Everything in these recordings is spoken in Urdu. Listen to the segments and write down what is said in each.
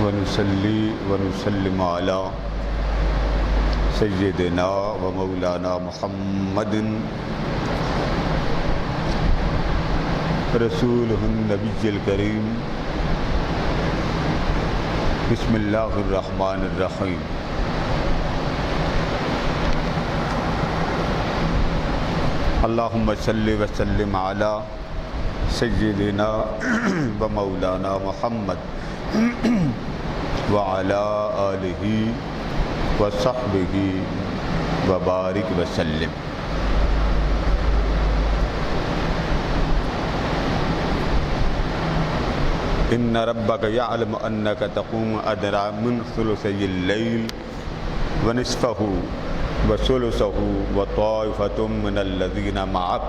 ونصلي ونسلم على سيدنا ومولانا محمد رسوله النبي الكريم. بسم الله الرحمن الرحيم. اللهم صل وسلم على سيدنا ومولانا محمد وعلى آله وصحبه وبارك وسلم. إن ربك يعلم أنك تقوم أدنى من ثلثي الليل ونصفه وثلثه وطائفة من الذين معك.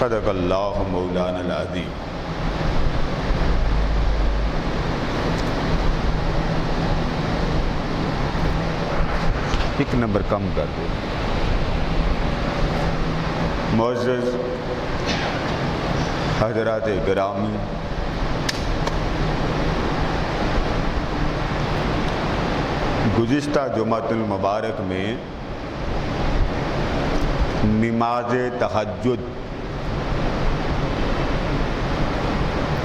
صدق الله مولانا العظيم. ایک نمبر کم کر دو. معزز حضرات گرامی، گزشتہ جمعۃ المبارک میں نماز تہجد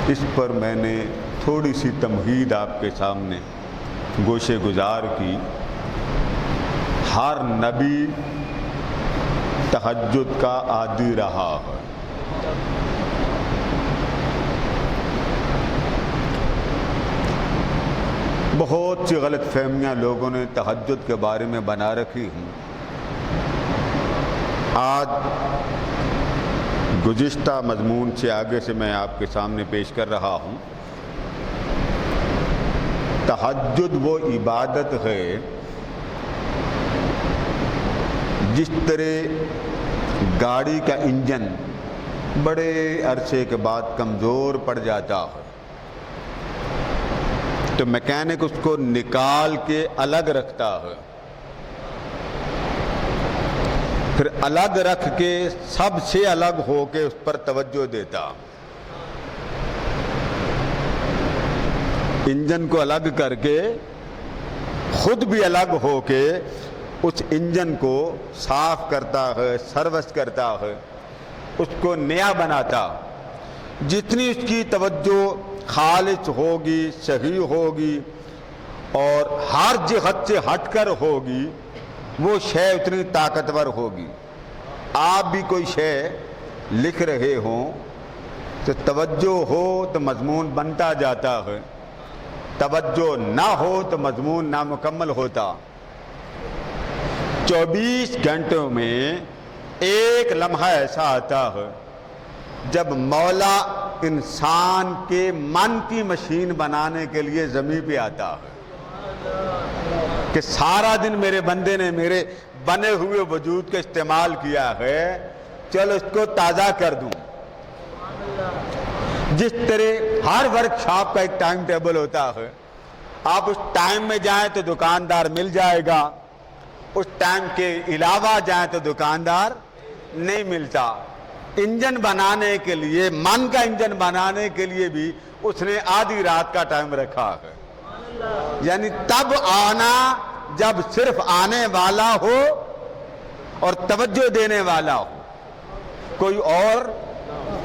اس پر میں نے تھوڑی سی تمہید آپ کے سامنے گوشے گزار کی. ہر نبی تہجد کا عادی رہا ہے. بہت سی غلط فہمیاں لوگوں نے تہجد کے بارے میں بنا رکھی ہیں. آج گزشتہ مضمون سے آگے سے میں آپ کے سامنے پیش کر رہا ہوں. تہجد وہ عبادت ہے جس طرح گاڑی کا انجن بڑے عرصے کے بعد کمزور پڑ جاتا ہے تو میکینک اس کو نکال کے الگ رکھتا ہے، پھر الگ رکھ کے سب سے الگ ہو کے اس پر توجہ دیتا. انجن کو الگ کر کے خود بھی الگ ہو کے اس انجن کو صاف کرتا ہے، سروس کرتا ہے، اس کو نیا بناتا. جتنی اس کی توجہ خالص ہوگی، صحیح ہوگی اور ہر جہت سے ہٹ کر ہوگی، وہ شے اتنی طاقتور ہوگی. آپ بھی کوئی شے لکھ رہے ہوں تو توجہ ہو تو مضمون بنتا جاتا ہے، توجہ نہ ہو تو مضمون نامکمل ہوتا. 24 گھنٹوں میں ایک لمحہ ایسا آتا ہے جب مولا انسان کے من کی مشین بنانے کے لیے زمین پہ آتا ہے کہ سارا دن میرے بندے نے میرے بنے ہوئے وجود کا استعمال کیا ہے، چلو اس کو تازہ کر دوں. جس طرح ہر ورک شاپ کا ایک ٹائم ٹیبل ہوتا ہے، آپ اس ٹائم میں جائیں تو دکاندار مل جائے گا، اس ٹائم کے علاوہ جائیں تو دکاندار نہیں ملتا. انجن بنانے کے لیے، من کا انجن بنانے کے لیے بھی اس نے آدھی رات کا ٹائم رکھا ہے. یعنی تب آنا جب صرف آنے والا ہو اور توجہ دینے والا ہو، کوئی اور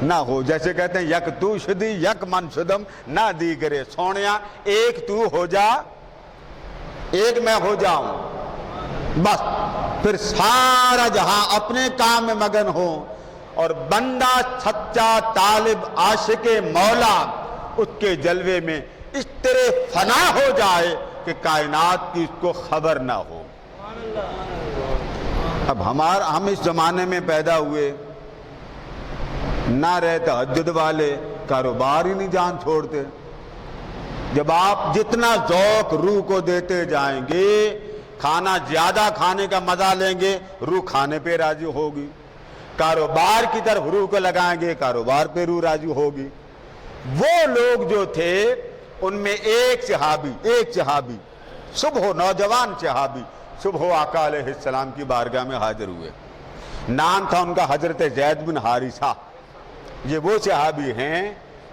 نہ ہو. جیسے کہتے ہیں یک تو شدی یک من شدم نہ دیگرے. سونیا ایک تو ہو جا، ایک میں ہو جاؤں، بس پھر سارا جہاں اپنے کام میں مگن ہو اور بندہ سچا طالب عاشق مولا اس کے جلوے میں اس طرح فنا ہو جائے کہ کائنات کی اس کو خبر نہ ہو. اب ہم اس زمانے میں پیدا ہوئے، نہ رہے تہجد والے، کاروبار ہی نہیں جان چھوڑتے. جب آپ جتنا ذوق روح کو دیتے جائیں گے، کھانا زیادہ کھانے کا مزہ لیں گے، روح کھانے پہ راضی ہوگی. کاروبار کی طرف روح کو لگائیں گے، کاروبار پہ روح راضی ہوگی. وہ لوگ جو تھے ان میں ایک صحابی صبح نوجوان صحابی صبح آقا علیہ السلام کی بارگاہ میں حاضر ہوئے. نام تھا ان کا حضرت زید بن حارثہ. یہ وہ صحابی ہیں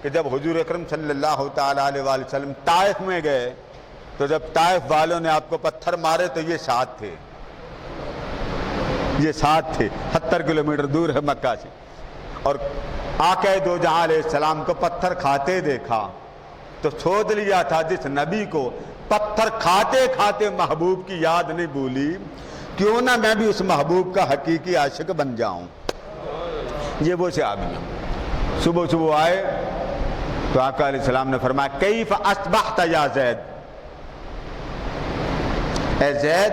کہ جب حضور اکرم صلی اللہ تعالیٰ علیہ وآلہ وسلم طائف میں گئے تو جب طائف والوں نے آپ کو پتھر مارے تو یہ ساتھ تھے، یہ ساتھ تھے، 70 کلومیٹر دور ہے مکہ سے، اور آقا دو جہاں علیہ السلام کو پتھر کھاتے دیکھا تو سوچ لیا تھا جس نبی کو پتھر کھاتے کھاتے محبوب کی یاد نہیں بھولی، کیوں نہ میں بھی اس محبوب کا حقیقی عاشق بن جاؤں۔ یہ وہ صحابی ہیں۔ صبح صبح آئے تو آقا علیہ السلام نے فرمایا کیف اصبحت یا زید، اے زید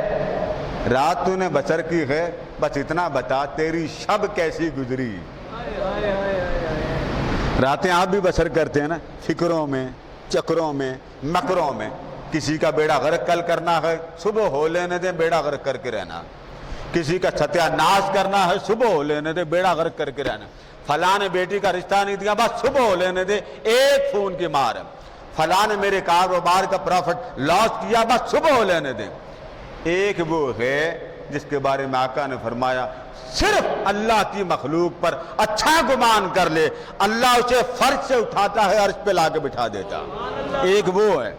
رات تو نے بسر کی ہے، بس اتنا بتا تیری شب کیسی گزری۔ راتیں آپ بھی بسر کرتے ہیں نا، فکروں میں، چکروں میں، مکروں میں۔ کسی کا بیڑا غرق کل کرنا ہے، صبح ہو لینے دیں، بیڑا غرق کر کے رہنا۔ کسی کا ستیہ ناش کرنا ہے، صبح ہو لینے دیں، بیڑا غرق کر کے رہنا۔ فلاں نے بیٹی کا رشتہ نہیں دیا، بس صبح ہو لینے دے، ایک فون کی مار۔ فلاں نے میرے کاروبار کا پروفٹ لاس کیا، بس صبح ہو لینے دیں۔ ایک وہ ہے جس کے بارے میں آقا نے فرمایا صرف اللہ کی مخلوق پر اچھا گمان کر لے، اللہ اسے فرش سے اٹھاتا ہے، عرش پہ لا کے بٹھا دیتا۔ ایک وہ ہے،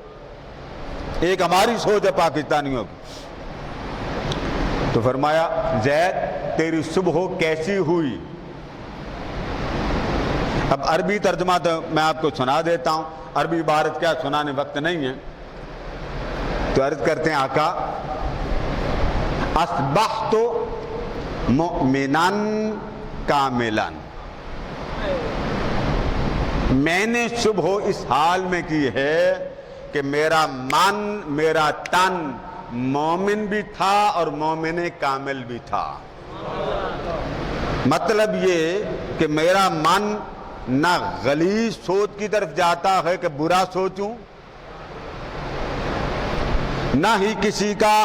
ایک ہماری سوچ ہے پاکستانیوں کی۔ تو فرمایا زید تیری صبح کیسی ہوئی؟ اب عربی ترجمہ تو میں آپ کو سنا دیتا ہوں، عربی عبارت کیا سنانے وقت نہیں ہے، تو عرض کرتے ہیں آقا اصبحت مؤمنا کاملا، میں نے صبح اس حال میں کی ہے کہ میرا من، میرا تن مومن بھی تھا اور مومن کامل بھی تھا۔ مطلب یہ کہ میرا من نہ غلیظ سوچ کی طرف جاتا ہے کہ برا سوچوں، نہ ہی کسی کا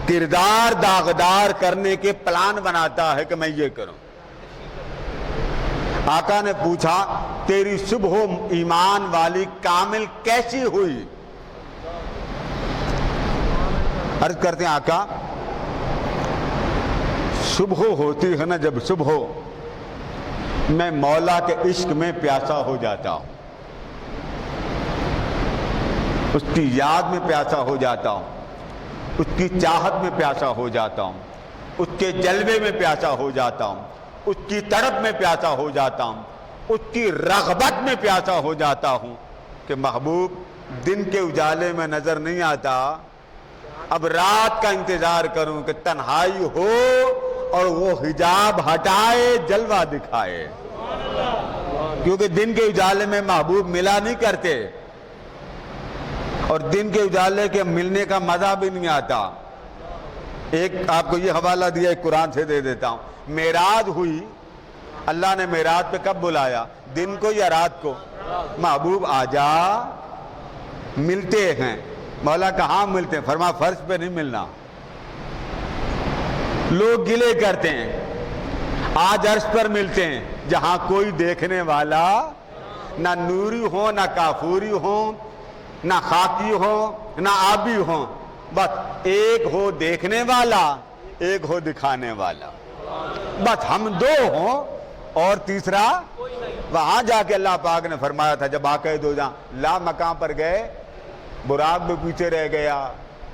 کردار داغدار کرنے کے پلان بناتا ہے کہ میں یہ کروں۔ آقا نے پوچھا تیری صبح ایمان والی کامل کیسی ہوئی؟ عرض کرتے ہیں آقا صبح ہوتی ہے نا، جب صبح میں مولا کے عشق میں پیاسا ہو جاتا ہوں، اس کی یاد میں پیاسا ہو جاتا ہوں، اس کی چاہت میں پیاسا ہو جاتا ہوں، اس کے جلوے میں پیاسا ہو جاتا ہوں، اس کی تڑپ میں پیاسا ہو جاتا ہوں، اس کی رغبت میں پیاسا ہو جاتا ہوں کہ محبوب دن کے اجالے میں نظر نہیں آتا، اب رات کا انتظار کروں کہ تنہائی ہو اور وہ حجاب ہٹائے، جلوہ دکھائے، کیونکہ دن کے اجالے میں محبوب ملا نہیں کرتے، اور دن کے اجالے کے ملنے کا مزہ بھی نہیں آتا۔ ایک آپ کو یہ حوالہ دیا، ایک قرآن سے دے دیتا ہوں۔ معراج ہوئی، اللہ نے معراج پہ کب بلایا؟ دن کو یا رات کو؟ محبوب آجا، ملتے ہیں۔ مولا کہاں ملتے ہیں؟ فرما فرش پہ نہیں ملنا۔ لوگ گلے کرتے ہیں، آج عرش پر ملتے ہیں جہاں کوئی دیکھنے والا نہ نوری ہو، نہ کافوری ہو، نہ خاکی ہو، نہ آبی ہو، بس ایک ہو دیکھنے والا، ایک ہو دکھانے والا، بس ہم دو ہوں اور تیسرا وہاں جا کے اللہ پاک نے فرمایا تھا جب آقا دو جہاں لا مقام پر گئے، براق بھی پیچھے رہ گیا،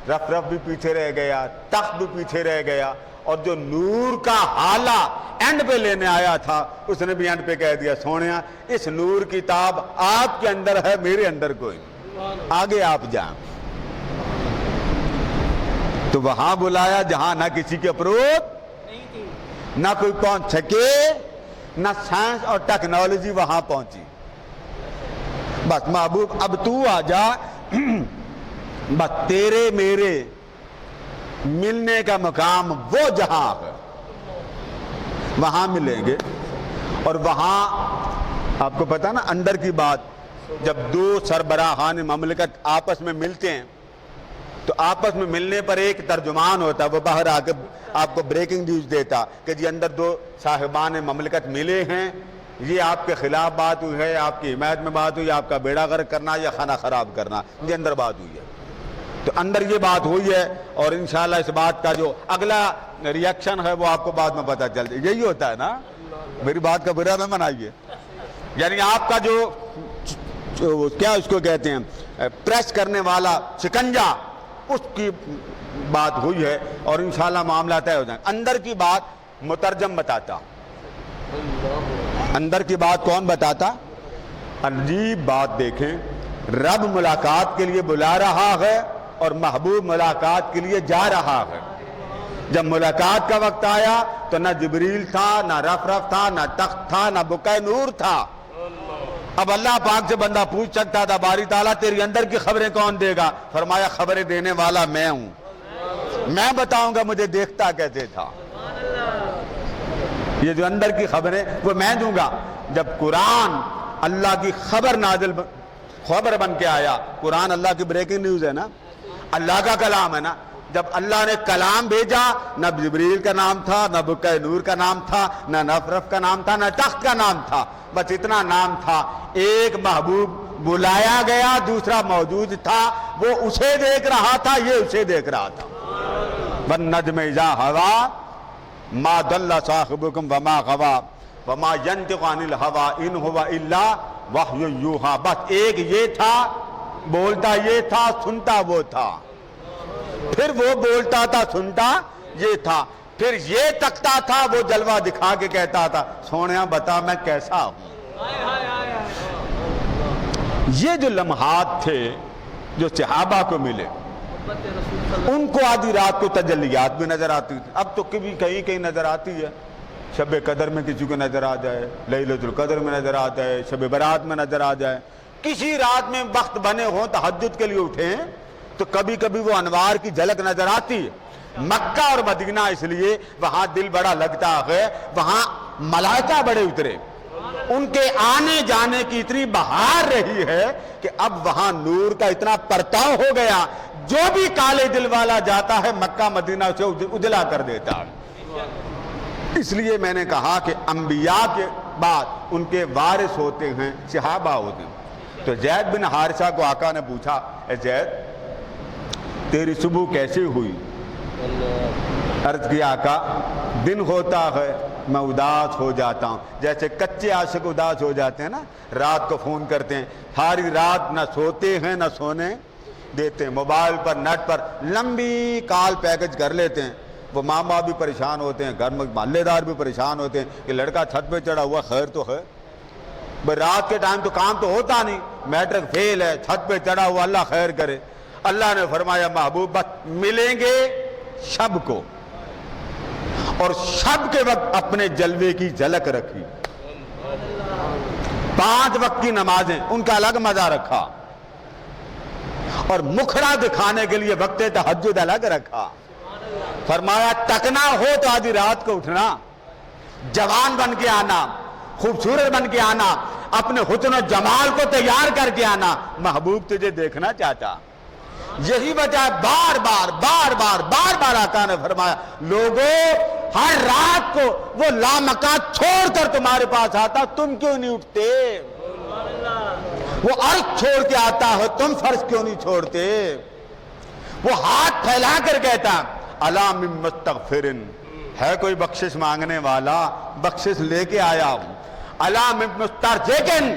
رف رف بھی پیچھے رہ گیا، تخت بھی پیچھے رہ گیا، اور جو نور کا حالہ اینڈ پہ لینے آیا تھا اس نے بھی اینڈ پہ کہہ دیا سونیا اس نور کی تاب آپ کے اندر ہے، میرے اندر کوئی نہیں، آگے آپ جائیں۔ تو وہاں بلایا جہاں نہ کسی کے اپروچ، نہ کوئی پہنچ سکے، نہ سائنس اور ٹیکنالوجی وہاں پہنچی۔ بس محبوب اب تو آ جا، بس تیرے میرے ملنے کا مقام وہ جہاں ہے، وہاں ملیں گے۔ اور وہاں آپ کو پتا نا اندر کی بات، جب دو سربراہان مملکت آپس میں ملتے ہیں تو آپس میں ملنے پر ایک ترجمان ہوتا، وہ باہر آ کے آپ کو بریکنگ نیوز دیتا کہ جی اندر دو صاحبان مملکت ملے ہیں، یہ آپ کے خلاف بات ہوئی ہے، آپ کی حمایت میں بات ہوئی، آپ کا بیڑا غرق کرنا یا کھانا خراب کرنا، یہ اندر بات ہوئی ہے۔ تو اندر یہ بات ہوئی ہے، اور انشاءاللہ اس بات کا جو اگلا ریاکشن ہے وہ آپ کو بعد میں پتہ چل جائے۔ یہی ہوتا ہے نا، میری بات کا برا نہ منائیے، یعنی آپ کا جو کیا اس کو کہتے ہیں پریس کرنے والا شکنجا، اس کی بات ہوئی ہے اور انشاءاللہ معاملہ طے ہو جائیں۔ اندر کی بات مترجم بتاتا، اندر کی بات کون بتاتا؟ عجیب بات دیکھیں، رب ملاقات کے لیے بلا رہا ہے اور محبوب ملاقات کے لیے جا رہا ہے۔ جب ملاقات کا وقت آیا تو نہ جبریل تھا، نہ رف رف تھا، نہ تخت تھا، نہ بقع نور تھا۔ اب اللہ پاک سے بندہ پوچھ سکتا تھا باری تعالیٰ تیری اندر کی خبریں کون دے گا؟ فرمایا خبریں دینے والا میں ہوں، میں بتاؤں گا مجھے دیکھتا کیسے تھا۔ یہ جو اندر کی خبریں وہ میں دوں گا۔ جب قرآن اللہ کی خبر بن کے آیا، قرآن اللہ کی بریکنگ نیوز ہے نا، اللہ کا کلام ہے نا، جب اللہ نے کلام بھیجا نہ جبریل کا نام تھا، نہ بقع نور کا نام تھا، نہ نفرف کا نام تھا، نہ تخت کا نام تھا، بس اتنا نام تھا۔ ایک محبوب بلایا گیا، دوسرا موجود تھا، وہ اسے دیکھ رہا تھا، یہ اسے دیکھ رہا تھا۔ وَالنَّجْمِ إِذَا هَوَىٰ مَا ضَلَّ صَاحِبُكُمْ وَمَا غَوَىٰ وَمَا يَنطِقُ عَنِ الْهَوَىٰ إِنْ هُوَ إِلَّا وَحْيٌ يُوحَىٰ۔ بس ایک یہ تھا، بولتا یہ تھا، سنتا وہ تھا، پھر وہ بولتا تھا، سنتا یہ تھا، پھر یہ تکتا تھا، وہ جلوہ دکھا کے کہتا تھا سونیا بتا میں کیسا ہوں۔ یہ جو لمحات تھے جو صحابہ کو ملے، ان کو آدھی رات کو تجلیات بھی نظر آتی تھی۔ اب تو کبھی کہیں کہیں نظر آتی ہے، شب قدر میں کسی کو نظر آ جائے، لیلۃ القدر میں نظر آ جائے، شب برات میں نظر آ جائے، کسی رات میں وقت بنے ہوں تہجد کے لیے اٹھیں تو کبھی کبھی وہ انوار کی جھلک نظر آتی ہے۔ مکہ اور مدینہ اس لیے وہاں دل بڑا لگتا ہے، وہاں ملائکہ بڑے اترے، ان کے آنے جانے کی اتنی بہار رہی ہے کہ اب وہاں نور کا اتنا پرتاؤ ہو گیا، جو بھی کالے دل والا جاتا ہے مکہ مدینہ سے اجلا کر دیتا ہے۔ اس لیے میں نے کہا کہ انبیاء کے بعد ان کے وارث ہوتے ہیں صحابہ ہوتے ہیں۔ تو زید بن حارثہ کو آقا نے پوچھا اے زید تیری صبح کیسے ہوئی؟ عرض کیا آقا دن ہوتا ہے میں اداس ہو جاتا ہوں، جیسے کچے عاشق اداس ہو جاتے ہیں نا، رات کو فون کرتے ہیں، ساری رات نہ سوتے ہیں نہ سونے دیتے ہیں، موبائل پر نیٹ پر لمبی کال پیکج کر لیتے ہیں۔ وہ ماں باپ بھی پریشان ہوتے ہیں، گھر میں محلے دار بھی پریشان ہوتے ہیں کہ لڑکا چھت پہ چڑھا ہوا خیر تو ہے، بھائی رات کے ٹائم تو کام تو ہوتا نہیں، میٹرک فیل ہے، چھت پہ چڑھا ہوا، اللہ خیر کرے۔ اللہ نے فرمایا محبوب بس ملیں گے شب کو، اور شب کے وقت اپنے جلوے کی جھلک رکھی، 5 وقت کی نمازیں ان کا الگ مزہ رکھا، اور مکھڑا دکھانے کے لیے وقت تہجد الگ رکھا۔ فرمایا تکنا ہو تو آدھی رات کو اٹھنا، جوان بن کے آنا، خوبصورت بن کے آنا، اپنے حسن و جمال کو تیار کر کے آنا، محبوب تجھے دیکھنا چاہتا۔ یہی وجہ بار بار آقا نے فرمایا لوگوں ہر رات کو وہ لامکان چھوڑ کر تمہارے پاس آتا، تم کیوں نہیں اٹھتے؟ وہ عرش چھوڑ کے آتا ہے، تم فرض کیوں نہیں چھوڑتے؟ وہ ہاتھ پھیلا کر کہتا الا من مستغفرن، ہے کوئی بخشش مانگنے والا؟ بخشش لے کے آیا ہوں۔ الا من مسترزقن،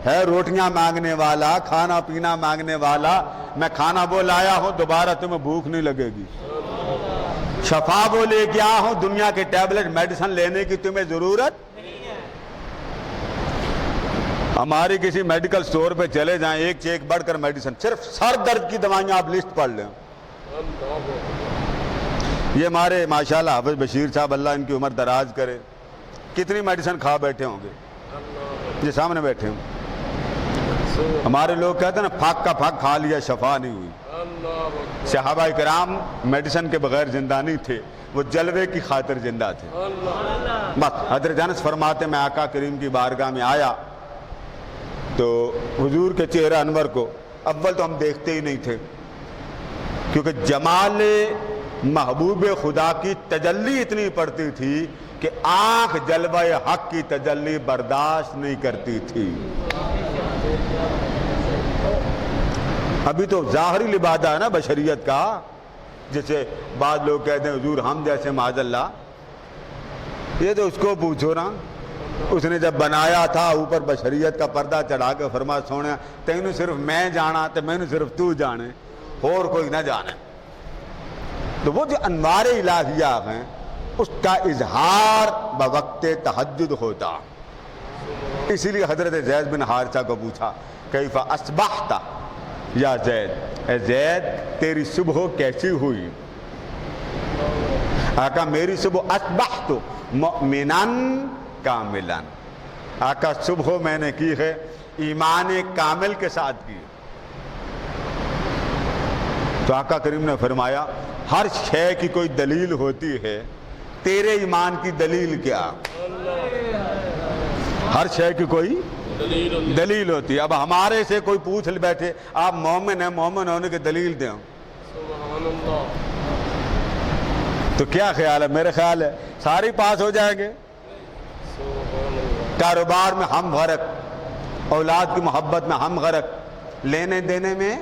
ہے روٹیاں مانگنے والا، کھانا پینا مانگنے والا؟ میں کھانا وہ لایا ہوں، دوبارہ تمہیں بھوک نہیں لگے گی۔ شفا وہ لے کے آیا ہوں، دنیا کے ٹیبلٹ میڈیسن لینے کی تمہیں ضرورت نہیں ہے۔ ہماری کسی میڈیکل سٹور پہ چلے جائیں، ایک سے ایک بڑھ کر میڈیسن، صرف سر درد کی دوائیاں آپ لسٹ پڑھ لیں۔ یہ ہمارے ماشاءاللہ حافظ بشیر صاحب اللہ ان کی عمر دراز کرے، کتنی میڈیسن کھا بیٹھے ہوں گے، یہ سامنے بیٹھے ہوں۔ ہمارے لوگ کہتے ہیں نا پھاک کا پھاک کھا لیا شفا نہیں ہوئی۔ صحابہ کرام میڈیسن کے بغیر زندہ نہیں تھے، وہ جلوے کی خاطر زندہ تھے۔ بس حضرت انس فرماتے میں آقا کریم کی بارگاہ میں آیا تو حضور کے چہرہ انور کو اول تو ہم دیکھتے ہی نہیں تھے، کیونکہ جمال محبوب خدا کی تجلی اتنی پڑتی تھی کہ آنکھ جلوہ حق کی تجلی برداشت نہیں کرتی تھی۔ ابھی تو ظاہری لبادہ ہے نا بشریت کا، جیسے بعض لوگ کہتے ہیں حضور ہم جیسے معاذ اللہ، یہ تو اس کو پوچھو نا، اس نے جب بنایا تھا اوپر بشریت کا پردہ چڑھا کے فرمایا سونے تینوں صرف میں جانا تے میں صرف تو جانے اور کوئی نہ جانے. تو وہ جو انوار الہیہ ہیں اس کا اظہار بوقت تہجد ہوتا. اسی لیے حضرت زید بن حارثہ کو پوچھا کیف اصبحت یا زید، اے زید تیری صبح کیسی ہوئی؟ آقا میری صبح اصبحت مؤمنا کاملا، آقا صبح میں نے کی ہے ایمان کامل کے ساتھ کی. تو آقا کریم نے فرمایا ہر شے کی کوئی دلیل ہوتی ہے، تیرے ایمان کی دلیل کیا؟ ہر شے کی کوئی دلیل ہوتی ہے. اب ہمارے سے کوئی پوچھ بیٹھے آپ مومن ہیں، مومن ہونے کی دلیل دیں تو کیا خیال ہے؟ میرے خیال ہے ساری پاس ہو جائیں گے. کاروبار میں ہم غرق، اولاد کی محبت میں ہم غرق، لینے دینے میں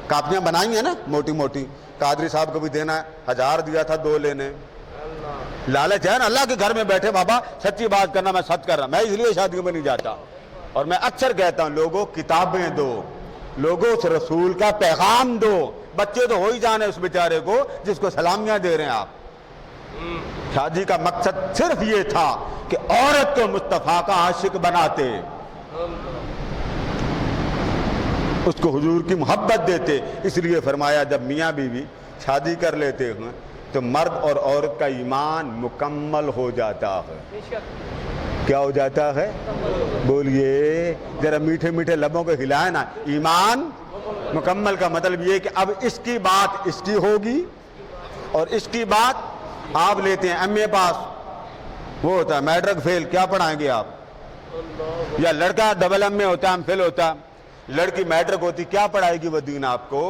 کاپیاں بنائی ہیں نا موٹی موٹی، قادری صاحب کو بھی دینا ہے، 1000 دیا تھا 2 لینے. لالچ ہے نا. اللہ کے گھر میں بیٹھے بابا سچی بات کرنا، میں سچ کر رہا. میں اس لیے شادیوں میں نہیں جاتا اور میں اکثر کہتا ہوں لوگوں کتابیں دو، لوگوں اس رسول کا پیغام دو. بچے تو ہو ہی جانے اس بیچارے کو جس کو سلامیاں دے رہے ہیں آپ. شادی کا مقصد صرف یہ تھا کہ عورت کو مصطفیٰ کا عاشق بناتے، اس کو حضور کی محبت دیتے. اس لیے فرمایا جب میاں بیوی شادی کر لیتے ہیں تو مرد اور عورت کا ایمان مکمل ہو جاتا ہے. کیا ہو جاتا ہے؟ بولیے ذرا میٹھے میٹھے لبوں کو ہلائے نا. ایمان مکمل کا مطلب یہ کہ اب اس کی بات اس کی ہوگی اور اس کی بات آپ لیتے ہیں. ایم اے پاس وہ ہوتا ہے میٹرک فیل، کیا پڑھائیں گے آپ؟ یا لڑکا ڈبل ایم اے ہوتا ہے، ایم فیل ہوتا ہے. لڑکی میٹرک ہوتی، کیا پڑھائے گی وہ دین آپ کو؟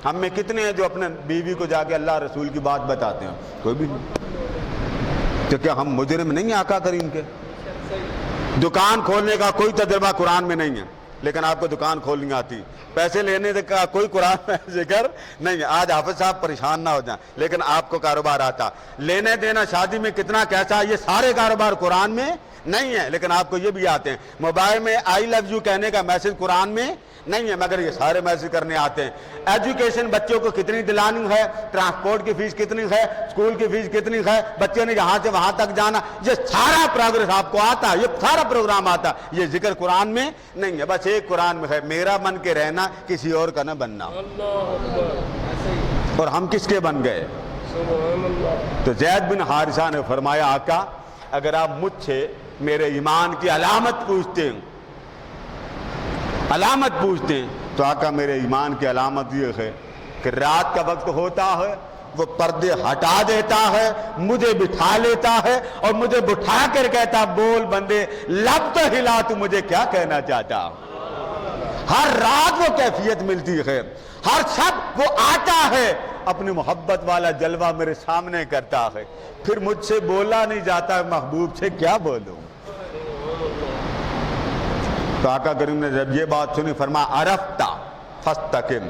ہم میں کتنے ہیں جو اپنے بیوی کو جا کے اللہ رسول کی بات بتاتے ہیں؟ کوئی بھی نہیں. تو کیا ہم مجرم نہیں ہیں آقا کریم کے؟ دکان کھولنے کا کوئی تجربہ قرآن میں نہیں ہے لیکن آپ کو دکان کھولنی آتی. پیسے لینے کا کوئی قرآن میں ذکر نہیں ہے. آج حافظ صاحب پریشان نہ ہو جائیں لیکن آپ کو کاروبار آتا. لینے دینا شادی میں کتنا کیسا، یہ سارے کاروبار قرآن میں نہیں ہے لیکن آپ کو یہ بھی آتے ہیں. موبائل میں آئی لو یو کہنے کا میسج قرآن میں نہیں ہے مگر یہ سارے میسج کرنے آتے ہیں. ایجوکیشن بچوں کو کتنی دلانی ہے، ٹرانسپورٹ کی فیس کتنی ہے، اسکول کی فیس کتنی ہے، بچے نے یہاں سے وہاں تک جانا، یہ سارا پروگرس آپ کو آتا، یہ سارا پروگرام آتا. یہ ذکر قرآن میں نہیں ہے. بس ایک قرآن میں ہے میرا بن کے رہنا، کسی اور کا نہ بننا. اور ہم کس کے بن گئے؟ تو زید بن حارثہ نے فرمایا آقا اگر آپ مجھ سے میرے ایمان کی علامت پوچھتے ہیں، علامت پوچھتے ہیں تو آقا میرے ایمان کی علامت یہ ہے کہ رات کا وقت ہوتا ہے وہ پردے ہٹا دیتا ہے، مجھے بٹھا لیتا ہے اور مجھے بٹھا کر کہتا بول بندے لب تو ہلا تو مجھے کیا کہنا چاہتا. ہر رات وہ کیفیت ملتی ہے، ہر شب وہ آتا ہے اپنی محبت والا جلوہ میرے سامنے کرتا ہے. پھر مجھ سے بولا نہیں جاتا، محبوب سے کیا بولوں. تو آقا کریم نے جب یہ بات سنی فرمایا عرفتا فاستقم،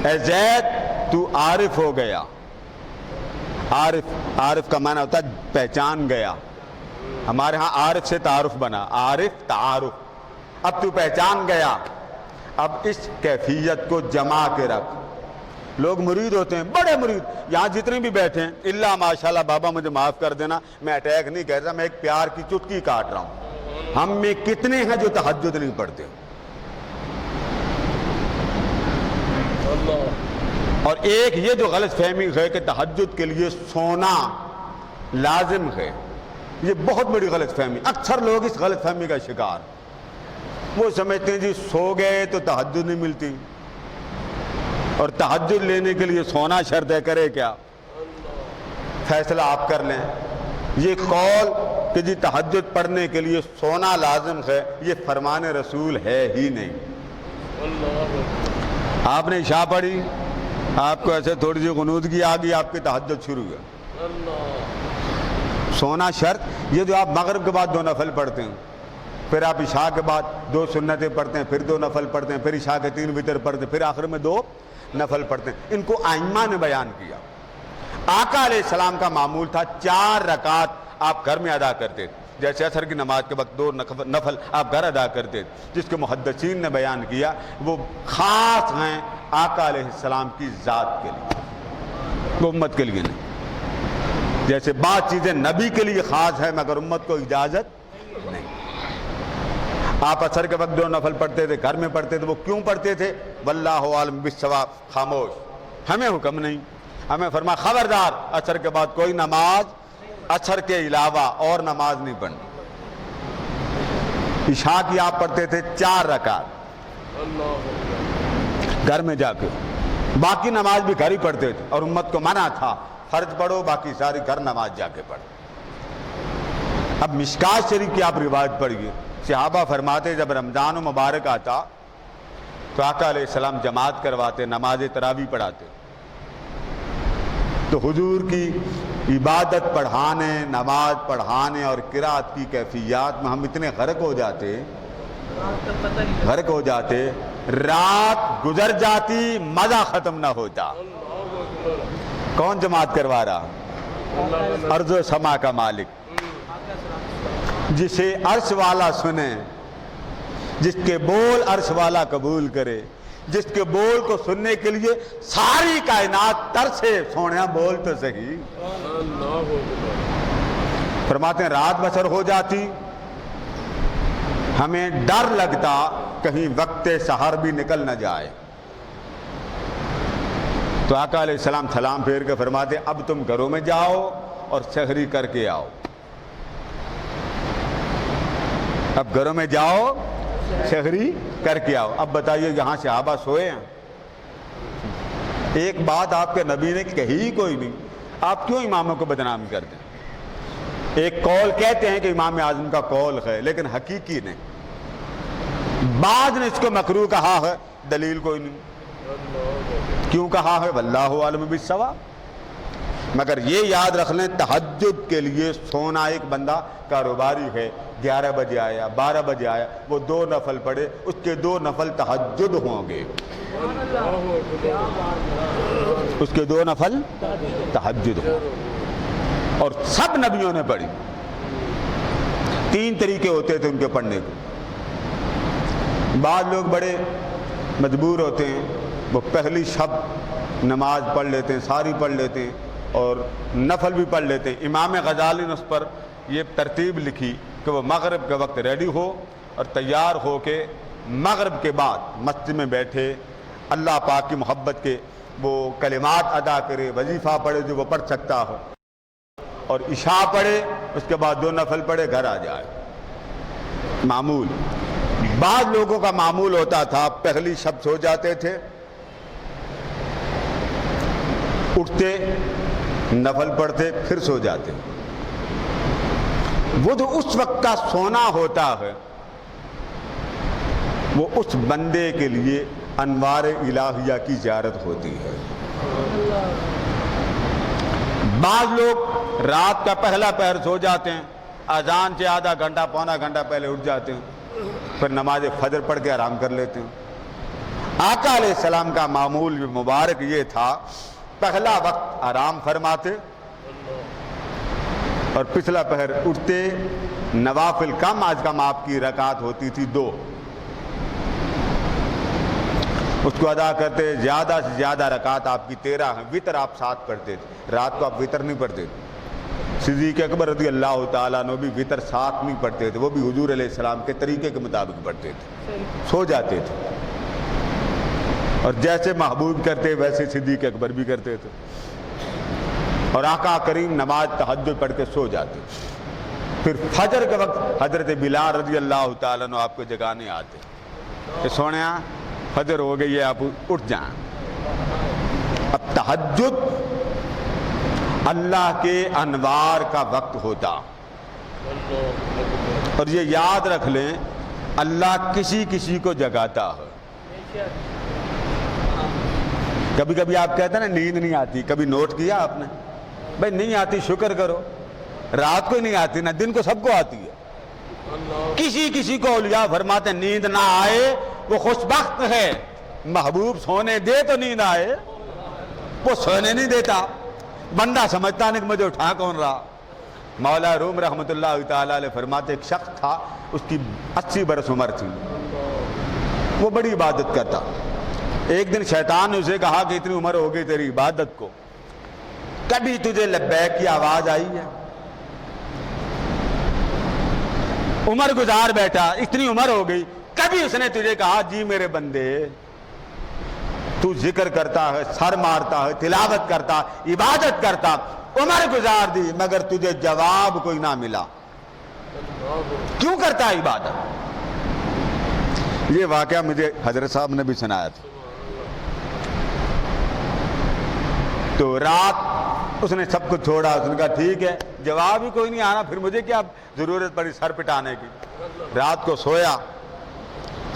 اے زید تو عارف ہو گیا. عارف کا معنی ہوتا ہے پہچان گیا. ہمارے ہاں عارف سے تعارف بنا، عارف تعارف. اب تو پہچان گیا، اب اس کیفیت کو جما کے رکھ. لوگ مرید ہوتے ہیں، بڑے مرید، یہاں جتنے بھی بیٹھے ہیں اللہ ماشاءاللہ بابا مجھے معاف کر دینا، میں اٹیک نہیں کہہ رہا، میں ایک پیار کی چٹکی کاٹ رہا ہوں. ہم میں کتنے ہیں جو تہجد نہیں پڑھتے؟ اور ایک یہ جو غلط فہمی ہے کہ تہجد کے لیے سونا لازم ہے، یہ بہت بڑی غلط فہمی. اکثر لوگ اس غلط فہمی کا شکار. وہ سمجھتے ہیں جی سو گئے تو تہجد نہیں ملتی اور تہجد لینے کے لیے سونا شرط ہے. کرے کیا؟ فیصلہ آپ کر لیں. یہ قول کہ جی تہجد پڑھنے کے لیے سونا لازم ہے یہ فرمان رسول ہے ہی نہیں. آپ نے عشاء پڑھی، آپ کو ایسے تھوڑی سی غنودگی آ گئی، آپ کی تہجد شروع ہے. سونا شرط. یہ جو آپ مغرب کے بعد 2 نفل پڑھتے ہیں، پھر آپ عشاء کے بعد 2 سنتیں پڑھتے ہیں، پھر 2 نفل پڑھتے ہیں، پھر عشاء کے 3 وتر پڑھتے ہیں، پھر آخر میں 2 نفل پڑھتے ہیں، ان کو ائمہ نے بیان کیا. آقا علیہ السلام کا معمول تھا 4 رکعت آپ گھر میں ادا کرتے. جیسے عصر کی نماز کے وقت 2 نفل آپ گھر ادا کرتے تھے، جس کے محدثین نے بیان کیا وہ خاص ہیں آقا علیہ السلام کی ذات کے لیے، وہ امت کے لیے نہیں۔ جیسے بعض چیزیں نبی کے لیے خاص ہے مگر امت کو اجازت نہیں۔ آپ عصر کے وقت 2 نفل پڑھتے تھے، گھر میں پڑھتے تھے، وہ کیوں پڑھتے تھے؟ واللہ عالم بالصواب، خاموش، ہمیں حکم نہیں۔ ہمیں فرما خبردار عصر کے بعد کوئی نماز عصر کے علاوہ اور نماز نہیں پڑھنی۔ عشاء کی آپ پڑھتے تھے 4 رکعت گھر میں جا کے، باقی نماز بھی گھر ہی پڑھتے تھے، اور امت کو منع تھا فرض پڑھو باقی ساری گھر نماز جا کے پڑھو۔ اب مشکات شریف کی آپ روایت پڑھیے، صحابہ فرماتے جب رمضان و مبارک آتا تو آقا علیہ السلام جماعت کرواتے، نماز تراویح پڑھاتے، تو حضور کی عبادت پڑھانے، نماز پڑھانے اور قرات کی کیفیات میں ہم اتنے غرق ہو جاتے، رات گزر جاتی مزہ ختم نہ ہوتا۔ کون جماعت کروا رہا؟ ارض و سما کا مالک، جسے عرش والا سنے، جس کے بول عرش والا قبول کرے، جس کے بول کو سننے کے لیے ساری کائنات ترسے، سونیا بول تو صحیح۔ فرماتے ہیں رات بسر ہو جاتی، ہمیں ڈر لگتا کہیں وقت سحر بھی نکل نہ جائے، تو آقا علیہ السلام سلام پھیر کے فرماتے اب تم گھروں میں جاؤ اور سحری کر کے آؤ۔ اب گھروں میں جاؤ سحری کر کے آؤ۔ اب بتائیے یہاں صحابہ سوئے ہیں، ایک بات آپ کے نبی نے کہی کوئی نہیں، آپ کیوں اماموں کو بدنام کر دیں؟ ایک قول کہتے ہیں کہ امام اعظم کا قول ہے لیکن حقیقی نہیں، بعض نے اس کو مکروہ کہا ہے، دلیل کوئی نہیں۔ کیوں کہا ہے؟ واللہ عالم بالصواب۔ مگر یہ یاد رکھ لیں تہجد کے لیے سونا ایک بندہ کاروباری ہے، 11 بجے آیا، 12 بجے آیا، وہ 2 نفل پڑھے، اس کے 2 نفل تہجد ہوں گے، اس کے 2 نفل تہجد ہوں، اور سب نبیوں نے پڑھی۔ 3 طریقے ہوتے تھے ان کے پڑھنے کے۔ بعض لوگ بڑے مجبور ہوتے ہیں، وہ پہلی شب نماز پڑھ لیتے ہیں، ساری پڑھ لیتے ہیں اور نفل بھی پڑھ لیتے ہیں۔ امام غزالی نے اس پر یہ ترتیب لکھی کہ وہ مغرب کے وقت ریڈی ہو اور تیار ہو کے مغرب کے بعد مسجد میں بیٹھے، اللہ پاک کی محبت کے وہ کلمات ادا کرے، وظیفہ پڑھے جو وہ پڑھ سکتا ہو، اور عشاء پڑھے، اس کے بعد 2 نفل پڑھے، گھر آ جائے۔ معمول بعض لوگوں کا معمول ہوتا تھا پہلی شب سو جاتے تھے، اٹھتے نفل پڑھتے پھر سو جاتے۔ وہ جو اس وقت کا سونا ہوتا ہے وہ اس بندے کے لیے انوار الہیہ کی زیارت ہوتی ہے۔ بعض لوگ رات کا پہلا پہر سو جاتے ہیں، اذان سے آدھا گھنٹہ پونا گھنٹہ پہلے اٹھ جاتے ہیں، پھر نماز فجر پڑھ کے آرام کر لیتے ہیں۔ آقا علیہ السلام کا معمول مبارک یہ تھا، پہلا وقت آرام فرماتے اور پچھلا پہر اٹھتے، نوافل کم از کم آپ کی رکعت ہوتی تھی 2، اس کو ادا کرتے، زیادہ سے زیادہ رکعت آپ کی 13 ہیں، وطر آپ 7 پڑھتے تھے، رات کو آپ وطر نہیں پڑھتے تھے۔ صدیق اکبر رضی اللہ تعالیٰ عنہ بھی وطر 7 نہیں پڑھتے تھے، وہ بھی حضور علیہ السلام کے طریقے کے مطابق پڑھتے تھے، سو جاتے تھے، اور جیسے محبوب کرتے ویسے صدیق اکبر بھی کرتے تھے، اور آقا کریم نماز تہجد پڑھ کے سو جاتے۔ پھر فجر کے وقت حضرت بلال رضی اللہ تعالیٰ عنہ آپ کو جگانے آتے کہ سونیا فجر ہو گئی ہے، آپ اٹھ جائیں۔ اب تہجد اللہ کے انوار کا وقت ہوتا، اور یہ یاد رکھ لیں اللہ کسی کسی کو جگاتا ہے۔ کبھی کبھی آپ کہتے ہیں نا نیند نہیں آتی، کبھی نوٹ کیا آپ نے؟ بھائی نہیں آتی شکر کرو، رات کو ہی نہیں آتی نا، دن کو سب کو آتی ہے۔ کسی کسی کو اولیاء فرماتے نیند نہ آئے وہ خوش بخت ہے، محبوب سونے دے تو نیند آئے، وہ سونے نہیں دیتا، بندہ سمجھتا نہیں کہ مجھے اٹھا کون رہا، مولا روم رحمۃ اللہ تعالیٰ علیہ فرماتے ایک شخص تھا، اس کی 80 برس عمر تھی، وہ بڑی عبادت کرتا. ایک دن شیطان نے اسے کہا کہ اتنی عمر ہو گئی تیری عبادت کو، کبھی تجھے لبیک کی آواز آئی ہے؟ عمر گزار بیٹھا، اتنی عمر ہو گئی، کبھی اس نے تجھے کہا جی میرے بندے تو ذکر کرتا ہے، سر مارتا ہے، تلاوت کرتا، عبادت کرتا، عمر گزار دی مگر تجھے جواب کوئی نہ ملا، کیوں کرتا ہے عبادت؟ یہ واقعہ مجھے حضرت صاحب نے بھی سنایا تھا. تو رات اس نے سب کو چھوڑا، اس نے کہا ٹھیک ہے جواب ہی کوئی نہیں آنا، پھر مجھے کیا ضرورت پڑی سر پٹانے کی. رات کو سویا،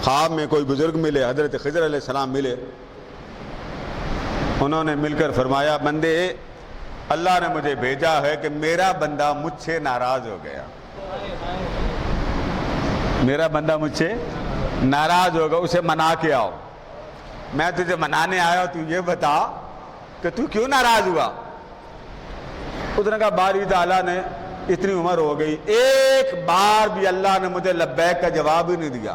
خواب میں کوئی بزرگ ملے، حضرت خضر علیہ السلام ملے. انہوں نے مل کر فرمایا بندے اللہ نے مجھے بھیجا ہے کہ میرا بندہ مجھ سے ناراض ہو گیا، میرا بندہ مجھ سے ناراض ہوگا، اسے منا کے آؤ. میں تجھے منانے آیا، تو یہ بتا کہ تو کیوں ناراض ہوا؟ اس نے کہا باری تعالیٰ نے اتنی عمر ہو گئی، ایک بار بھی اللہ نے مجھے لبیک کا جواب ہی نہیں دیا.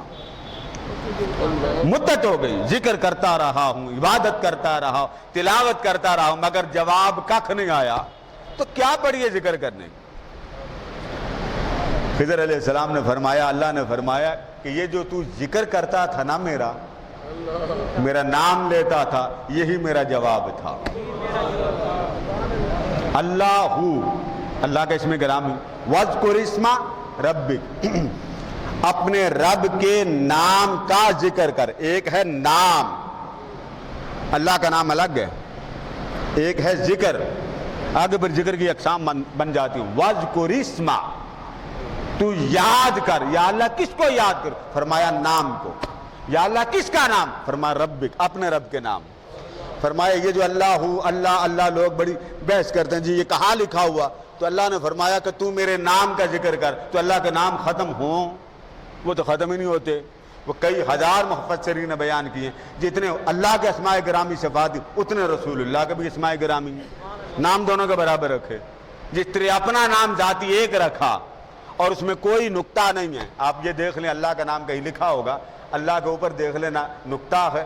مدت ہو گئی، ذکر کرتا رہا ہوں، عبادت کرتا رہا ہوں، تلاوت کرتا رہا ہوں، مگر جواب کخ نہیں آیا، تو کیا پڑی ہے ذکر کرنے کی؟ خضر علیہ السلام نے فرمایا، اللہ نے فرمایا کہ یہ جو تو ذکر کرتا تھا نا، میرا نام لیتا تھا، یہی میرا جواب تھا. اللہ کا اسم گرامی، وَاذْكُرِ اسْمَ رَبِّكَ، اپنے رب کے نام کا ذکر کر. ایک ہے نام، اللہ کا نام الگ ہے، ایک ہے ذکر. آگے پر ذکر کی اقسام بن جاتی ہوں. وَاذْكُرِ اسْمَ، تو یاد کر. یا اللہ کس کو یاد کر؟ فرمایا نام کو. یا اللہ کس کا نام؟ فرمایا ربک، اپنے رب کے نام. فرمایا یہ جو اللہ لوگ بڑی بحث کرتے ہیں جی یہ کہاں لکھا ہوا؟ تو اللہ نے فرمایا کہ تو میرے نام کا ذکر کر. تو اللہ کے نام ختم ہوں؟ وہ تو ختم ہی نہیں ہوتے. وہ کئی ہزار مفسرین نے بیان کیے، جتنے اللہ کے اسماء گرامی صفات اتنے رسول اللہ کے بھی اسماء گرامی ہیں. نام دونوں کے برابر رکھے. جس طرح اپنا نام ذاتی ایک رکھا اور اس میں کوئی نقطہ نہیں ہے. آپ یہ دیکھ لیں اللہ کا نام کہیں لکھا ہوگا، اللہ کے اوپر دیکھ لینا نقطہ ہے.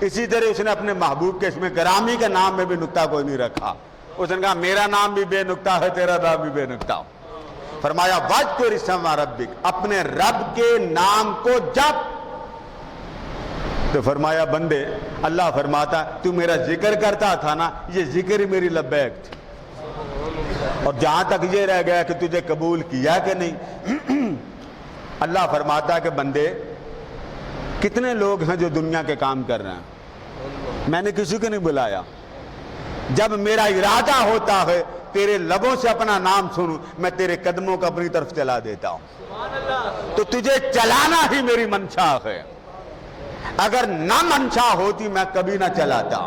اسی طرح اس نے اپنے محبوب کے اسم گرامی کے نام میں بھی نقطہ کوئی نہیں رکھا. اس نے کہا میرا نام بھی بے نقطہ ہے، تیرا نام بھی بے نقطہ. فرمایا وَاذْكُرِ اسْمَ رَبِّكَ، اپنے رب کے نام کو جپ. تو فرمایا بندے، اللہ فرماتا تو میرا ذکر کرتا تھا نا، یہ ذکر ہی میری لبیک تھی. اور جہاں تک یہ رہ گیا کہ تجھے قبول کیا کہ نہیں، اللہ فرماتا کہ بندے کتنے لوگ ہیں جو دنیا کے کام کر رہے ہیں، میں نے کسی کو نہیں بلایا. جب میرا ارادہ ہوتا ہے تیرے لبوں سے اپنا نام سنوں، میں تیرے قدموں کو اپنی طرف چلا دیتا ہوں. تو تجھے چلانا ہی میری منشا ہے. اگر نہ منشا ہوتی میں کبھی نہ چلاتا.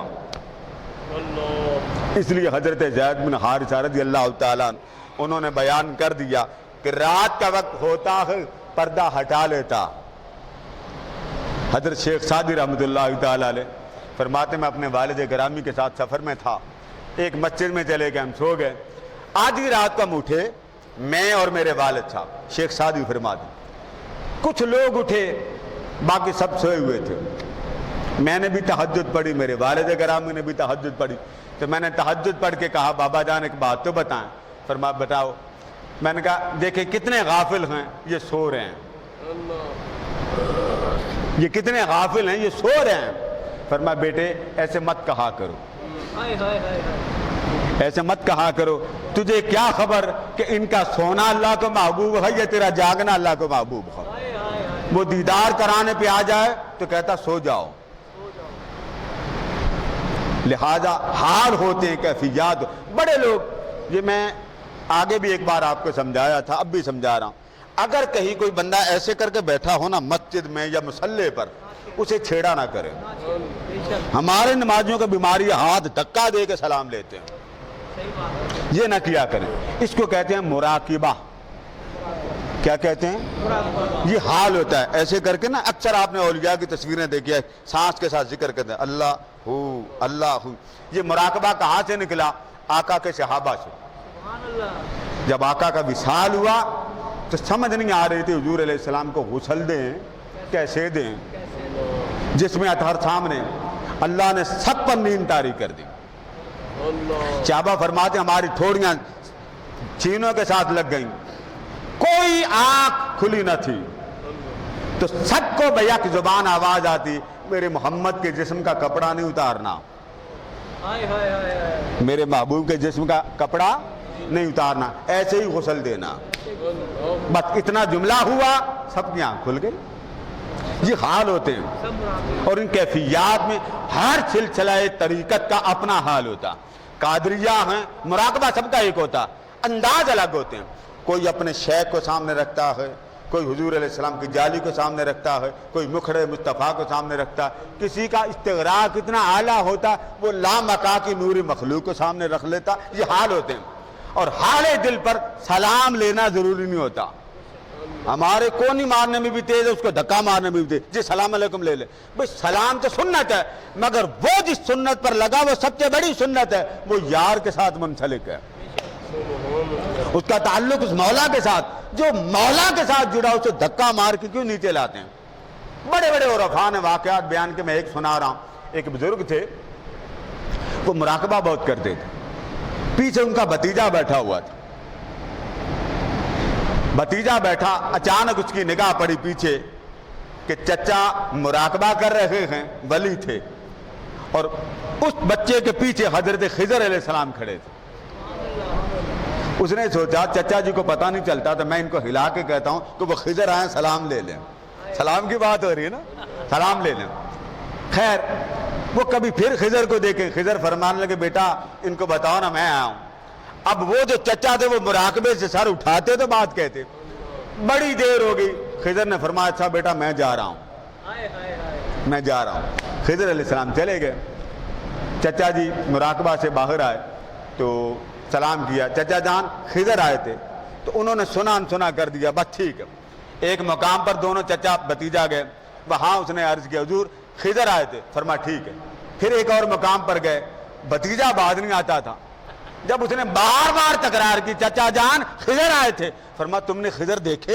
اس لیے حضرت زید بن حارثہ رضی اللہ تعالیٰ انہوں نے بیان کر دیا کہ رات کا وقت ہوتا ہے پردہ ہٹا لیتا. حضرت شیخ سعدی رحمۃ اللہ تعالیٰ علیہ فرماتے میں اپنے والد گرامی کے ساتھ سفر میں تھا، ایک مسجد میں چلے گئے، ہم سو گئے. آدھی رات کو ہم اٹھے، میں اور میرے والد صاحب. شیخ سعدی فرماتے کچھ لوگ اٹھے، باقی سب سوئے ہوئے تھے. میں نے بھی تہجد پڑھی، میرے والد گرامی نے بھی تہجد پڑھی. تو میں نے تہجد پڑھ کے کہا بابا جان ایک بات تو بتائیں. فرمایا بتاؤ. میں نے کہا دیکھیں کتنے غافل ہیں، یہ سو رہے ہیں. یہ کتنے غافل ہیں، یہ سو رہے ہیں. فرمایا بیٹے ایسے مت کہا کرو، ایسے مت کہا کرو. تجھے کیا خبر کہ ان کا سونا اللہ کو محبوب ہے یا تیرا جاگنا اللہ کو محبوب ہے. وہ دیدار کرانے پہ آ جائے تو کہتا سو جاؤ. لہذا حال ہوتے ہیں، کیفیات. بڑے لوگ، یہ میں آگے بھی ایک بار آپ کو سمجھایا تھا، اب بھی سمجھا رہا ہوں. اگر کہیں کوئی بندہ ایسے کر کے بیٹھا ہو نا مسجد میں یا مصلے پر، اسے چھیڑا نہ کرے. ہمارے نمازیوں کا بیماری ہاتھ دھکا دے کے سلام لیتے ہیں، یہ نہ کیا کریں. اس کو کہتے ہیں مراقبہ. کیا کہتے ہیں؟ یہ حال ہوتا ہے. ایسے کر کے نا اکثر آپ نے اولیاء کی تصویریں دیکھی ہے، سانس کے ساتھ ذکر کرتے ہیں اللہ ہو اللہ ہو. یہ مراقبہ کہاں سے نکلا؟ آقا کے صحابہ سے. جب آقا کا وصال ہوا تو سمجھ نہیں آ رہی تھی حضور علیہ السلام کو غسل دیں کیسے دیں، جس میں اطہر سامنے اللہ نے سب پر نیند طاری کر دی۔ صحابہ فرماتے ہماری تھوڑیاں چینوں کے ساتھ لگ گئیں، کوئی آنکھ کھلی نہ تھی، تو سب کو بیک زبان آواز آتی میرے محمد کے جسم کا کپڑا نہیں اتارنا، میرے محبوب کے جسم کا کپڑا نہیں اتارنا، ایسے ہی غسل دینا۔ بس اتنا جملہ ہوا، سب کی آنکھ کھل گئی۔ یہ حال ہوتے ہیں، اور ان کیفیات میں ہر سلسلہ طریقت کا اپنا حال ہوتا۔ قادریہ ہیں، مراقبہ سب کا ایک ہوتا، انداز الگ ہوتے ہیں۔ کوئی اپنے شیخ کو سامنے رکھتا ہے، کوئی حضور علیہ السلام کی جالی کو سامنے رکھتا ہے، کوئی مکھڑے مصطفیٰ کو سامنے رکھتا ہے، کسی کا استغراق اتنا اعلیٰ ہوتا وہ لامکا کی نوری مخلوق کو سامنے رکھ لیتا۔ یہ حال ہوتے ہیں، اور حال دل پر سلام لینا ضروری نہیں ہوتا۔ ہمارے کونی مارنے میں بھی تیز ہے، اس کو دھکا مارنے میں بھی تیز، جی سلام علیکم لے لے، بھئی سلام تو سنت ہے، مگر وہ جس سنت پر لگا وہ سب سے بڑی سنت ہے، وہ یار کے ساتھ منسلک ہے، اس کا تعلق اس مولا کے ساتھ، جو مولا کے ساتھ جڑا اسے دھکا مار کے کیوں نیچے لاتے ہیں۔ بڑے بڑے عرفاء نے واقعات بیان کے میں ایک سنا رہا ہوں۔ ایک بزرگ تھے، وہ مراقبہ بہت کرتے تھے، پیچھے ان کا بھتیجا بیٹھا ہوا تھا، بھتیجا بیٹھا، اچانک اس کی نگاہ پڑی پیچھے کہ چچا مراقبہ کر رہے ہیں، ولی تھے، اور اس بچے کے پیچھے حضرت خضر علیہ السلام کھڑے تھے۔ اس نے سوچا چچا جی کو پتہ نہیں چلتا تو میں ان کو ہلا کے کہتا ہوں کہ وہ خضر آئیں سلام لے لیں، سلام کی بات ہو رہی ہے نا، سلام لے لیں۔ خیر وہ کبھی پھر خضر کو دیکھیں، خضر فرمانے لگے بیٹا ان کو بتاؤ نا میں آیا ہوں۔ اب وہ جو چچا تھے وہ مراقبے سے سر اٹھاتے تو بات کہتے۔ بڑی دیر ہو گئی، خضر نے فرمایا اچھا بیٹا میں جا رہا ہوں، میں جا رہا ہوں۔ خضر علیہ السلام چلے گئے، چچا جی مراقبہ سے باہر آئے تو سلام کیا، چچا جان خضر آئے تھے، تو انہوں نے سنا کر دیا، بس ٹھیک ہے۔ ایک مقام پر دونوں چچا بھتیجا گئے، وہاں اس نے عرض کیا حضور خضر آئے تھے، فرما ٹھیک ہے۔ پھر ایک اور مقام پر گئے، بھتیجا بعد نہیں آتا تھا، جب اس نے بار بار تکرار کی چچا جان خضر آئے تھے، فرما تم نے خضر دیکھے؟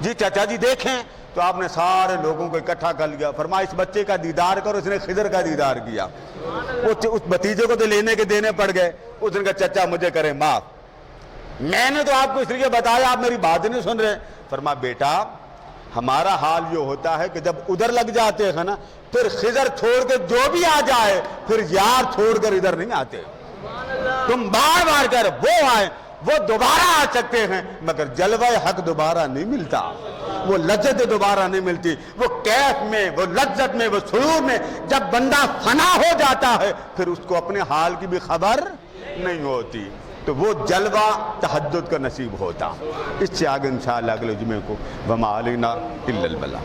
جی چچا جی دیکھیں۔ تو آپ نے سارے لوگوں کو اکٹھا کر لیا، فرما اس بچے کا دیدار کرو، اس نے خضر کا دیدار کیا۔ اس بھتیجے کو تو لینے کے دینے پڑ گئے، اس نے کہا چچا مجھے کریں معاف، میں نے تو آپ کو اس لیے بتایا آپ میری بات نہیں سن رہے۔ فرما بیٹا ہمارا حال یہ ہوتا ہے کہ جب ادھر لگ جاتے ہیں نا پھر خضر چھوڑ کے جو بھی آ جائے پھر یار چھوڑ کر ادھر نہیں آتے، تم بار بار کر وہ آئے وہ دوبارہ آ سکتے ہیں مگر جلوہ حق دوبارہ نہیں ملتا، وہ لذت دوبارہ نہیں ملتی، وہ کیف میں وہ لذت میں وہ سرور میں جب بندہ فنا ہو جاتا ہے پھر اس کو اپنے حال کی بھی خبر نہیں ہوتی، تو وہ جلوہ تحدث کا نصیب ہوتا۔ اس سے آگے انشاءاللہ اگلے جمعے کو وما علینا الا البلاغ۔